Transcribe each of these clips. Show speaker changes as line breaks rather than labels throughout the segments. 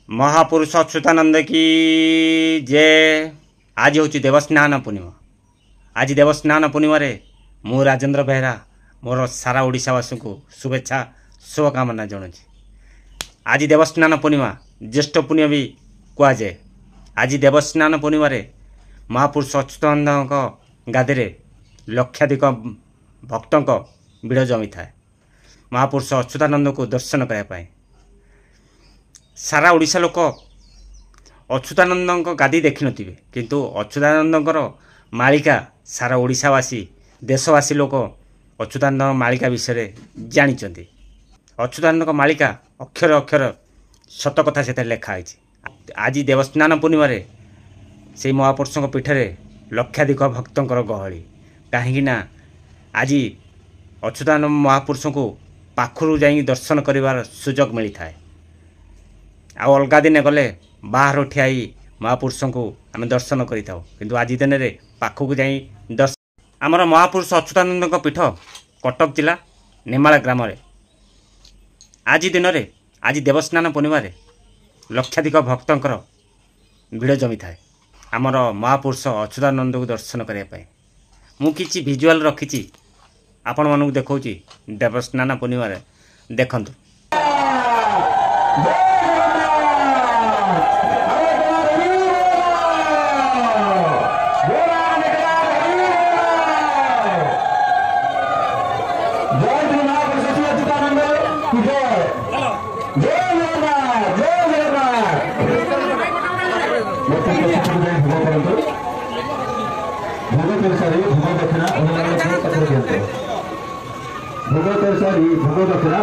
महापुरुष अच्युतानंद की जय। आज हूँ देवस्नान पूर्णिमा। आज देवस्नान पूर्णिमा मु राजेंद्र बेहरा मोर सारा ओडिशावासी को शुभेच्छा शुभकामना जनाऊँ। आज देवस्नान पूर्णिमा ज्येष्ठ पुण्य भी कहुए। आज देवस्नान पूर्णिमा महापुरुष अच्युतानंद गादी लक्षाधिक भक्तों भिड़ जमी था। महापुरुष अच्युतानंद को दर्शन करने सारा ओडिशा लोक अच्युतानंद गादी देखी नथिबे, किंतु अच्युतानंदर मालिका सारा ओडिशावासी देशवासी लोक अच्युतानंद मालिका विषय जानी। अच्युतानंद मालिका अक्षर अक्षर सत कथा से लिखाई। आज देवस्नान पूर्णिमा से महापुरुषों पीठरे लक्षाधिक भक्तों गहली कहीं आज अच्युतानंद महापुरुषों को पाखु जा दर्शन कर सुजोग मिलता है। आ अलगा दिन गले बाहर ठिया महापुरुषों को आम दर्शन करूँ, किंतु आज दिन में पाखक जा दर्शन आमर महापुरुष अच्युतानंद पीठ कटक जिला नेमाल ग्राम। आज दिन में आज देवस्नान पूर्णिमा लक्षाधिक भक्तों भिड़ जमी था। आमर महापुरुष अच्युतानंद को दर्शन करने मु किछि विजुअल रखी आपण मानक देखा देवस्नान पूर्णिमा देखंतु।
भोग दक्षिणा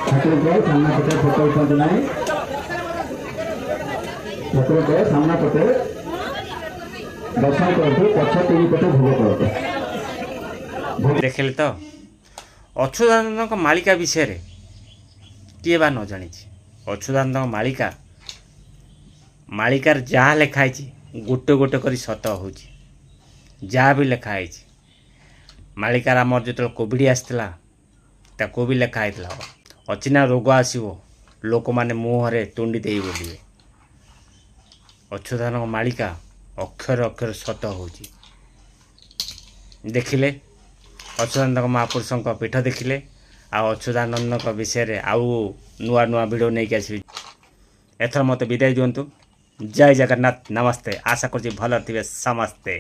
ठाकुर को सामना पटे फोटो उठाते ना। ठाकुर को सामना पटे दर्शन करते पक्ष तीन पटे भोग करते
देखिले तो अच्युतानंद मालिका विषय किए बा न जानी। अच्युतानंद मालिका मालिकार जहाँ लिखाई गोटे गोटे कर सत हो जहाँ भी लिखाई। मालिकार आमर जो कोविड आसला भी लिखाई अचिना रोग आसो लोक मैंने मुहरे तुंडी दे बोलिए। अच्युतानंद मालिका अक्षर अक्षर सत हो देखिले। अच्युतानंद महापुरुषों पीठ देखिले आ अच्युतानंद विषय आउ नुआ नुआ भिडियो नहीं आसि। एथर मत विदाय दिंतु। जय जगन्नाथ। नमस्ते। आशा कर भल थे समस्ते।